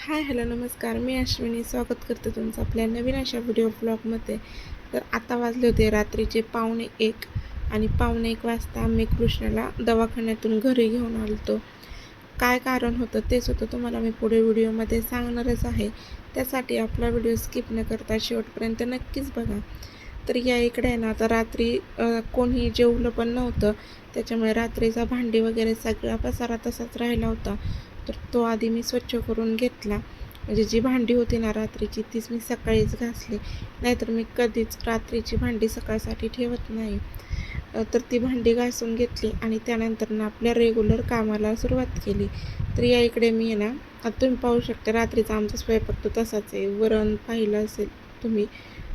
Hi hello नमस्कार. मी अश्विनी स्वागत करते तुमचं आपल्या नवीन अशा व्हिडिओ ब्लॉगमध्ये. तर आता वाजले होते रात्रीचे 1:45 आणि 1:45 वाजता आम्ही कृष्णाला दवाखान्यातून घरी घेऊन आलो. काय कारण होतं तेच होतं तुम्हाला मी पुढे व्हिडिओमध्ये सांगणारच आहे. त्यासाठी आपला व्हिडिओ स्किप न करता शेवटपर्यंत नक्कीच बघा. तर या इकडे आहे ना आता रात्री कोणी जेवलं पण नव्हतं. त्याच्यामुळे रात्रीचा भांडी वगैरे सगळा पसारा तसाच राहिला होता. तर तो आधी मी स्वच्छ करून घेतला. म्हणजे जी भांडी होती ना रात्रीची तीच मी सकाळीच घासली. नाहीतर मी कधीच रात्रीची भांडी सकाळसाठी ठेवत नाही. तर ती भांडी घासून घेतली आणि त्यानंतर ना आपल्या रेग्युलर कामाला सुरुवात केली. तर या इकडे मी आहे ना आता तुम्ही पाहू शकता रात्रीचा आमचा स्वयंपाक तो तसाच आहे. वरण पाहिलं असेल तुम्ही,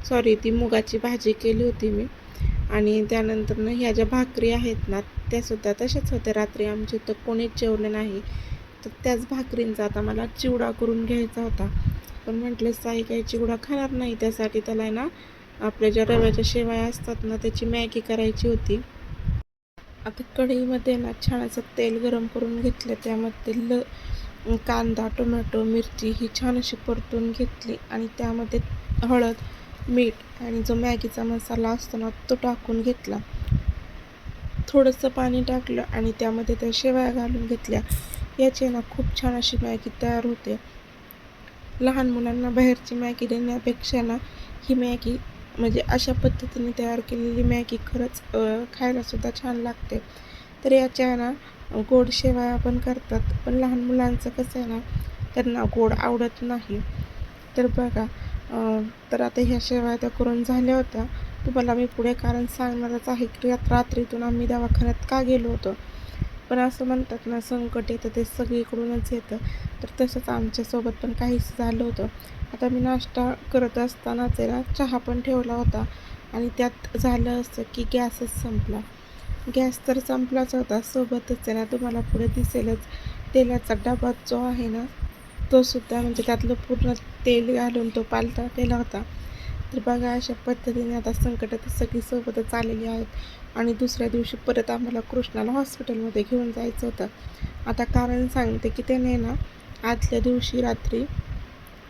सॉरी ती मुगाची भाजी केली होती मी. आणि त्यानंतर ना ह्या ज्या भाकरी आहेत ना त्यासुद्धा तशाच होत्या. रात्री आमच्या तर कोणीच जेवलं नाही. तर त्याच भाकरींचा आता मला चिवडा करून घ्यायचा होता. पण म्हटलं साई काही चिवडा खाणार नाही, त्यासाठी त्याला आहे ना आपल्या ज्या रव्याच्या शेवया असतात ना त्याची मॅगी करायची होती. आता कढईमध्ये ना छान असं तेल गरम करून घेतलं. त्यामध्ये कांदा, टोमॅटो, मिरची ही छान अशी परतून घेतली आणि त्यामध्ये हळद, मीठ आणि जो मॅगीचा मसाला असतो ना तो टाकून घेतला. थोडंसं पाणी टाकलं आणि त्यामध्ये त्या शेवया घालून घेतल्या. याची ना खूप छान अशी मॅगी तयार होते. लहान मुलांना बाहेरची मॅगी देण्यापेक्षा ना ही मॅगी म्हणजे अशा पद्धतीने तयार केलेली मॅगी खरंच खायलासुद्धा छान लागते. तर याच्या ना गोड शेवया पण करतात. पण लहान मुलांचं कसं आहे ना त्यांना गोड आवडत नाही. तर बघा तर आता ह्या शेवया त्या करून झाल्या होत्या. तुम्हाला मी पुढे कारण सांगणारच आहे की रात्रीतून आम्ही दवाखान्यात का गेलो होतो. पण असं म्हणतात ना संकट येतं ते सगळीकडूनच येतं. तर तसंच आमच्यासोबत पण काहीच झालं होतं. आता मी नाश्ता करत असतानाच आहे ना चहा पण ठेवला होता आणि त्यात झालं असं की गॅसच संपला. गॅस तर संपलाच होता, सोबतच आहे ना तुम्हाला पुढे दिसेलच तेलाचा डबा जो आहे ना तो सुद्धा म्हणजे त्यातलं पूर्ण तेल घालून तो पालथा केला होता. तर बघा अशा पद्धतीने आता संकटात सगळी सोबतच आलेली आहेत आणि दुसऱ्या दिवशी परत आम्हाला कृष्णाला हॉस्पिटलमध्ये घेऊन जायचं होतं. आता कारण सांगते की त्याने ना आदल्या दिवशी रात्री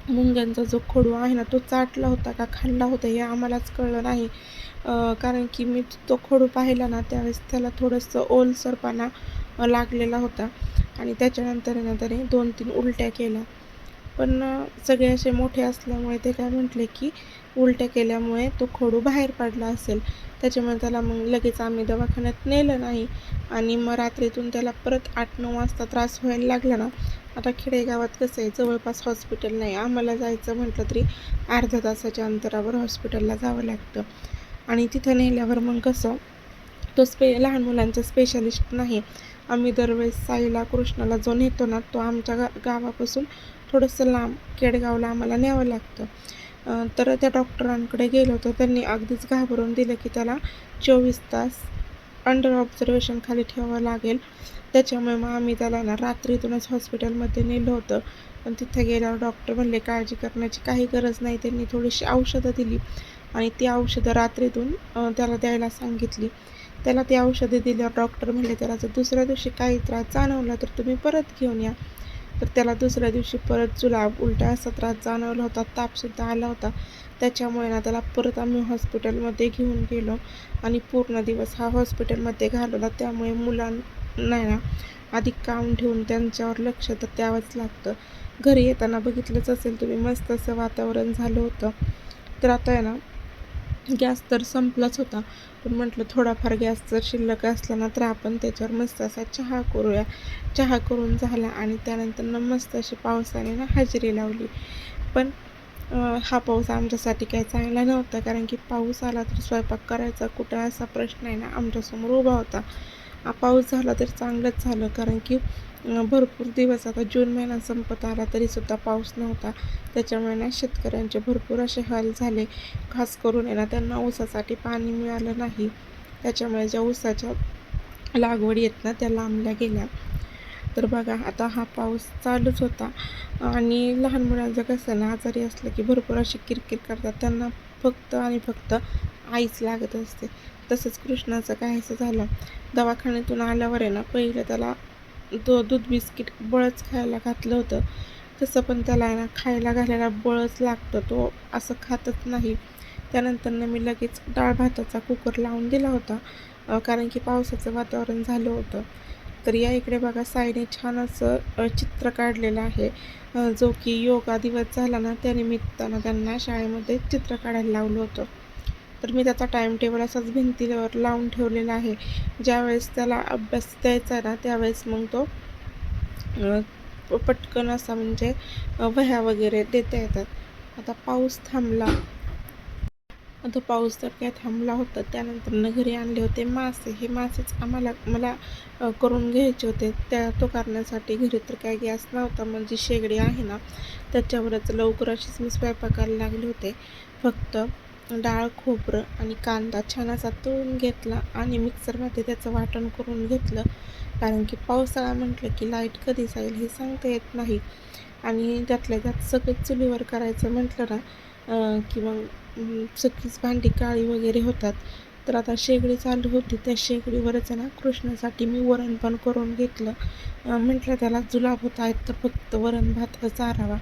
मुंग्यांचा जो खडू आहे ना तो चाटला होता का खाल्ला होता हे आम्हालाच कळलं नाही. कारण की मी तो खडू पाहिला ना त्यावेळेस त्याला थोडंसं ओलसरपणा लागलेला होता आणि त्याच्यानंतर ना त्याने 2-3 उलट्या केल्या. पण सगळे असे मोठे असल्यामुळे ते काय म्हटले की उलट्या केल्यामुळे तो खडू बाहेर पडला असेल. त्याच्यामुळे त्याला मग लगेच आम्ही दवाखान्यात नेलं नाही आणि मग रात्रीतून त्याला परत 8-9 वाजता त्रास व्हायला लागला ना. आता खेडेगावात कसं आहे जवळपास हॉस्पिटल नाही. आम्हाला जायचं म्हटलं तरी अर्ध्या तासाच्या अंतरावर हॉस्पिटलला जावं लागतं आणि तिथं नेल्यावर मग कसं तो लहान मुलांचा स्पेशालिस्ट नाही. आम्ही दरवेळेस साईला कृष्णाला जो नेतो ना तो आमच्या गावापासून थोडंसं लांब केडगावला आम्हाला न्यावं लागतं. तर त्या डॉक्टरांकडे गेलो होतो. त्यांनी अगदीच घाबरून दिलं की त्याला 24 तास अंडर ऑब्झर्वेशन खाली ठेवावं लागेल. त्याच्यामुळे मग आम्ही त्याला ना रात्रीतूनच हॉस्पिटलमध्ये नेलं होतं. पण तिथे गेल्यावर डॉक्टर म्हणले काळजी करण्याची काही गरज नाही. त्यांनी थोडीशी औषधं दिली आणि ती औषधं रात्रीतून त्याला द्यायला सांगितली. त्याला ती औषधे दिल्यावर डॉक्टर म्हणले त्याला जर दुसऱ्या दिवशी काही त्रास जाणवला तर तुम्ही परत घेऊन या. तर त्याला दुसऱ्या दिवशी परत जुलाब, उलट्या असा त्रास जाणवला होता. तापसुद्धा आला होता. त्याच्यामुळे ना त्याला परत आम्ही हॉस्पिटलमध्ये घेऊन गेलो आणि पूर्ण दिवस हा हॉस्पिटलमध्ये घालवला. त्यामुळे मुलांना ना अधिक काम ठेवून त्यांच्यावर लक्ष तर द्यावंच लागतं. घरी येताना बघितलंच असेल तुम्ही मस्त असं वातावरण झालं होतं. तर आता आहे ना गॅस तर संपलाच होता. पण म्हटलं थोडाफार गॅस जर शिल्लक असला ना तर आपण त्याच्यावर मस्त असा चहा करूया. चहा करून झाला आणि त्यानंतर ना मस्त अशी पावसाने ना हजेरी लावली. पण हा पाऊस आमच्यासाठी काही चांगला नव्हता. कारण की पाऊस आला तर स्वयंपाक करायचा कुठं असा प्रश्न आहे ना आमच्यासमोर उभा होता. पाऊस झाला तर चांगलंच झालं. कारण की भरपूर दिवस आता जून महिना संपत आला तरीसुद्धा पाऊस नव्हता. त्याच्यामुळे ना शेतकऱ्यांचे भरपूर असे हाल झाले. खास करून आहे ना त्यांना ऊसासाठी पाणी मिळालं नाही. त्याच्यामुळे ज्या ऊसाच्या लागवडी आहेत ना त्या लांबल्या गेल्या. तर बघा आता हा पाऊस चालूच होता आणि लहान मुलांचं कसं ना आजारी असलं की भरपूर अशी किरकिर करतात. त्यांना फक्त आणि फक्त आईच लागत असते. तसंच कृष्णाचं काहीसं झालं. दवाखान्यातून आल्यावर आहे ना पहिलं त्याला दूध बिस्किट बळच खायला घातलं होतं तसं पण त्याला आहे ना खायला घालायला बळच लागतं, तो असं खातच नाही. त्यानंतरनं मी लगेच डाळ भाताचा कुकर लावून दिला होता, कारण की पावसाचं वातावरण झालं होतं. तर या इकडे बघा साईने छान असं चित्र काढलेलं आहे, जो की योगा दिवस झाला ना त्यानिमित्तानं त्यांना शाळेमध्ये चित्र काढायला लावलं होतं. तर मी त्याचा टाईम टेबल असाच भिंतीवर लावून ठेवलेला आहे. ज्यावेळेस त्याला अभ्यास द्यायचा ना त्यावेळेस मग तो पटकन असा म्हणजे वह्या वगैरे देता येतात. आता पाऊस थांबला. आता पाऊस तर काय थांबला होता. त्यानंतर घरी आणले होते मासे. हे मासेच मला करून घ्यायचे होते. तो करण्यासाठी घरी तर काय गॅस नव्हता. म्हणजे शेगडी आहे ना त्याच्यावरच लवकर अशीच मी स्वयंपाकाला लागले होते. फक्त डाळ, खोबरं आणि कांदा छान असा तळून घेतला आणि मिक्सरमध्ये त्याचं वाटण करून घेतलं. कारण की पावसाळा म्हटलं की लाईट कधी जाईल हे सांगता येत नाही. आणि त्यातल्या त्यात सगळं चुलीवर करायचं म्हटलं ना की मग सगळीच भांडी काळी वगैरे होतात. तर आता शेगडी चालू होती. त्या शेगडीवरच आहे ना कृष्णासाठी मी वरण पण करून घेतलं. म्हटलं त्याला जुलाब होत आहेत तर फक्त वरण भात चारावा,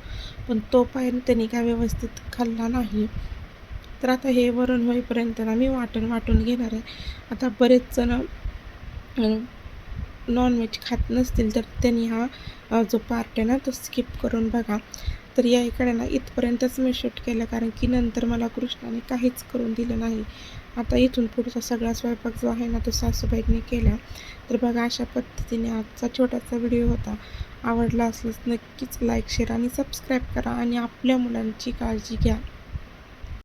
पण तो पण त्याने काय व्यवस्थित खाल्ला नाही. तर आता हे वरण होईपर्यंत ना मी वाटून घेणार आहे. आता बरेच जण नॉनव्हेज खात नसतील तर त्यांनी हा जो पार्ट आहे ना तो स्किप करून बघा. तर या इकडे ना इथपर्यंतच मी शूट केलं, कारण की नंतर मला कृष्णाने काहीच करून दिलं नाही. आता इथून पुढचा सगळा स्वयंपाक जो आहे ना तो सासूबाईंनी केला. तर बघा अशा पद्धतीने आजचा छोटासा व्हिडिओ होता. आवडला असल्यास नक्कीच लाईक, शेअर आणि सबस्क्राईब करा आणि आपल्या मुलांची काळजी घ्या.